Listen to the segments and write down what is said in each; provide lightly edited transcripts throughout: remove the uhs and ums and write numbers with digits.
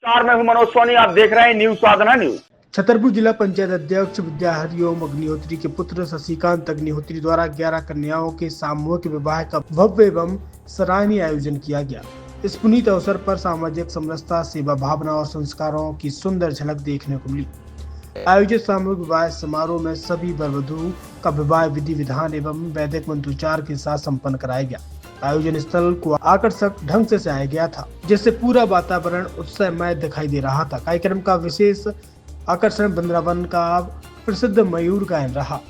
मैं हूं मनोज सोनी, आप देख रहे हैं न्यूज साधना न्यूज। छतरपुर जिला पंचायत अध्यक्ष विद्या हरिओम अग्निहोत्री के पुत्र शशिकांत अग्निहोत्री द्वारा 11 कन्याओं के सामूहिक विवाह का भव्य एवं सराहनीय आयोजन किया गया। इस पुनीत अवसर पर सामाजिक समरसता, सेवा भावना और संस्कारों की सुंदर झलक देखने को मिली। आयोजित सामूहिक विवाह समारोह में सभी वर वधू का विवाह विधि विधान एवं वैदिक मंत्रोच्चार के साथ संपन्न कराया गया। आयोजन स्थल को आकर्षक ढंग से सजाया गया था, जिससे पूरा वातावरण उत्सवमय दिखाई दे रहा था। कार्यक्रम का विशेष आकर्षण वृंदावन का प्रसिद्ध मयूर गायन रहा,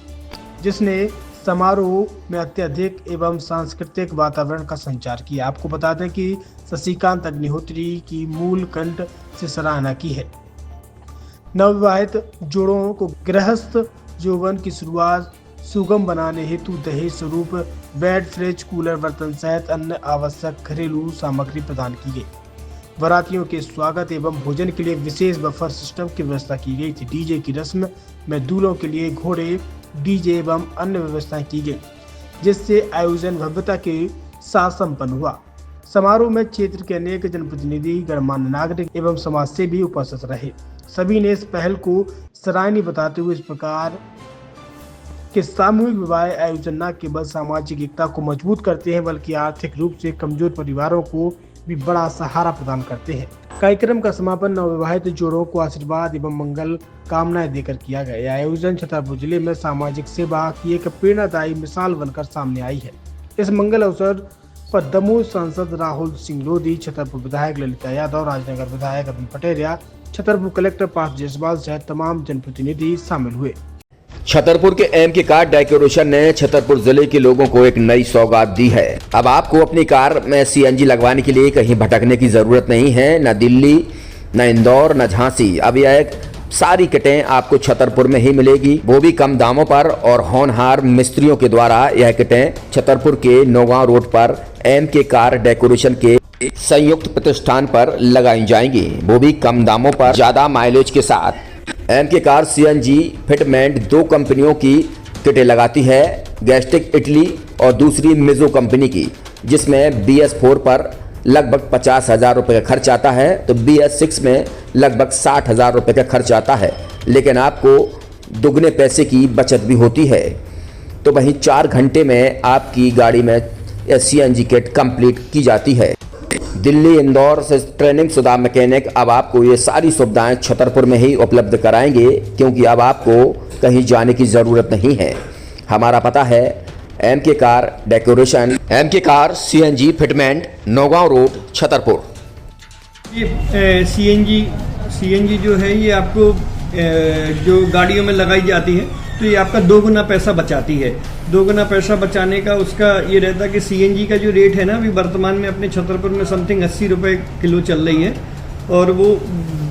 जिसने समारोह में अत्यधिक एवं सांस्कृतिक वातावरण का संचार किया। आपको बता दें कि शशिकांत अग्निहोत्री की मूल कंठ से सराहना की है। नवविवाहित जोड़ों को गृहस्थ जीवन की शुरुआत सुगम बनाने हेतु दहेज स्वरूप बेड, फ्रिज, कूलर, बर्तन सहित अन्य आवश्यक घरेलू सामग्री प्रदान की गई। बारातियों के स्वागत एवं भोजन के लिए विशेष बफर सिस्टम की व्यवस्था की गई थी। डीजे की रस्म में दूल्हों के लिए घोड़े, डीजे एवं अन्य व्यवस्थाएं की गई, जिससे आयोजन भव्यता के साथ संपन्न हुआ। समारोह में क्षेत्र के अनेक जनप्रतिनिधि, गणमान्य नागरिक एवं समाज से भी उपस्थित रहे। सभी ने इस पहल को सराहनीय बताते हुए इस प्रकार के सामूहिक विवाह आयोजन न केवल सामाजिक एकता को मजबूत करते हैं, बल्कि आर्थिक रूप से कमजोर परिवारों को भी बड़ा सहारा प्रदान करते हैं। कार्यक्रम का समापन नवविवाहित जोड़ों को आशीर्वाद एवं मंगल कामनाएं देकर किया गया। यह आयोजन छतरपुर जिले में सामाजिक सेवा की एक प्रेरणादायी मिसाल बनकर सामने आई है। इस मंगल अवसर पर दमोह सांसद राहुल सिंह लोधी, छतरपुर विधायक ललिता यादव, राजनगर विधायक अभिन पटेरिया, छतरपुर कलेक्टर पार्थ जायसवाल सहित तमाम जनप्रतिनिधि शामिल हुए। छतरपुर के एमके कार डेकोरेशन ने छतरपुर जिले के लोगों को एक नई सौगात दी है। अब आपको अपनी कार में सीएनजी लगवाने के लिए कहीं भटकने की जरूरत नहीं है, न दिल्ली, न इंदौर, न झांसी। अब यह सारी किटें आपको छतरपुर में ही मिलेगी, वो भी कम दामों पर और होनहार मिस्त्रियों के द्वारा। यह किटें छतरपुर के नौगांव रोड पर एमके कार डेकोरेशन के संयुक्त प्रतिष्ठान पर लगाई जाएंगी, वो भी कम दामों पर, ज्यादा माइलेज के साथ। एमके कार सीएनजी फिटमेंट 2 कंपनियों की किटें लगाती है, गैस्टिक इटली और दूसरी मिजो कंपनी की, जिसमें BS4 पर लगभग 50,000 रुपये का खर्च आता है, तो BS6 में लगभग 60,000 रुपये का खर्च आता है, लेकिन आपको दुगने पैसे की बचत भी होती है। तो वहीं 4 घंटे में आपकी गाड़ी में सीएनजी किट कंप्लीट की जाती है। दिल्ली, इंदौर से ट्रेनिंग शुदा मैकेनिक अब आपको ये सारी सुविधाएं छतरपुर में ही उपलब्ध कराएंगे, क्योंकि अब आपको कहीं जाने की ज़रूरत नहीं है। हमारा पता है MK car decoration, MK car CNG fitment, Naugaon road, Chhatarpur. ये सीएनजी जो है ये आपको जो गाड़ियों में लगाई जाती है, तो ये आपका 2 गुना पैसा बचाती है। 2 गुना पैसा बचाने का उसका ये रहता है कि सीएनजी का जो रेट है ना, अभी वर्तमान में अपने छतरपुर में समथिंग 80 रुपये किलो चल रही है, और वो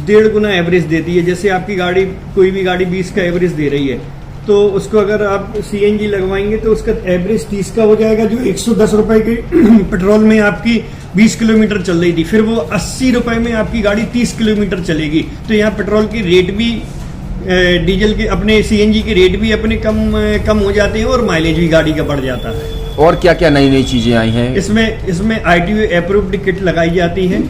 1.5 गुना एवरेज देती है। जैसे आपकी गाड़ी, कोई भी गाड़ी 20 का एवरेज दे रही है, तो उसको अगर आप सीएनजी लगवाएंगे तो उसका एवरेज 30 का हो जाएगा। जो 110 रुपये के पेट्रोल में आपकी 20 किलोमीटर चल रही थी, फिर वो 80 रुपये में आपकी गाड़ी 30 किलोमीटर चलेगी। तो यहाँ पेट्रोल की रेट भी, डीजल के, अपने सीएनजी के रेट भी अपने कम हो जाते हैं और माइलेज भी गाड़ी का बढ़ जाता है। और क्या क्या नई चीजें आई हैं इसमें ITO अप्रूव्ड किट लगाई जाती है,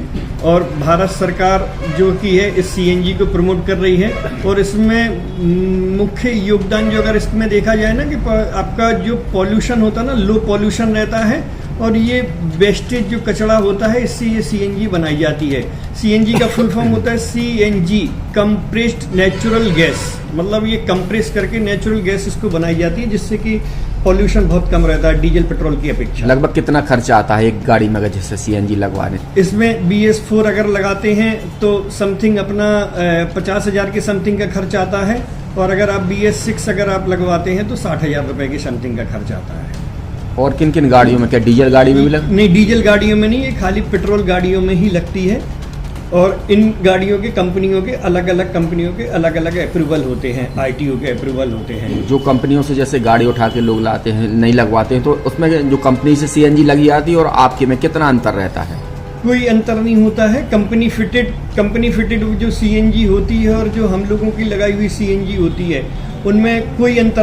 और भारत सरकार जो की है इस सीएनजी को प्रमोट कर रही है। और इसमें मुख्य योगदान जो अगर इसमें देखा जाए ना, कि आपका जो पॉल्यूशन होता है ना, लो पॉल्यूशन रहता है, और ये वेस्टेज जो कचरा होता है, इससे ये सीएनजी बनाई जाती है। सीएनजी का फुल फॉर्म होता है CNG, कंप्रेस्ड नेचुरल गैस, मतलब ये कंप्रेस करके नेचुरल गैस इसको बनाई जाती है, जिससे कि पॉल्यूशन बहुत कम रहता है डीजल पेट्रोल की अपेक्षा। लगभग कितना खर्चा आता है एक गाड़ी में जैसे सीएनजी लगवाने? इसमें BS4 अगर लगाते हैं तो समथिंग अपना 50,000 के समथिंग का खर्च आता है, और अगर आप BS6 अगर आप लगवाते हैं तो 60,000 रुपये की समथिंग का खर्च आता है। और किन किन गाड़ियों में, क्या डीजल गाड़ी में भी नहीं, डीजल गाड़ियों में नहीं, ये खाली पेट्रोल गाड़ियों में ही लगती है। और इन गाड़ियों के कंपनियों के अलग अलग अप्रूवल होते हैं, ITO के अप्रूवल होते हैं। जो कंपनियों से जैसे गाड़ी उठा के लोग लाते हैं, नहीं लगवाते हैं, तो उसमें जो कंपनी से सीएनजी लगी जाती है और आपके में कितना अंतर रहता है? कोई अंतर नहीं होता है। कंपनी फिटेड जो सीएनजी होती है और जो हम लोगों की लगाई हुई सीएनजी होती है, उनमें कोई अंतर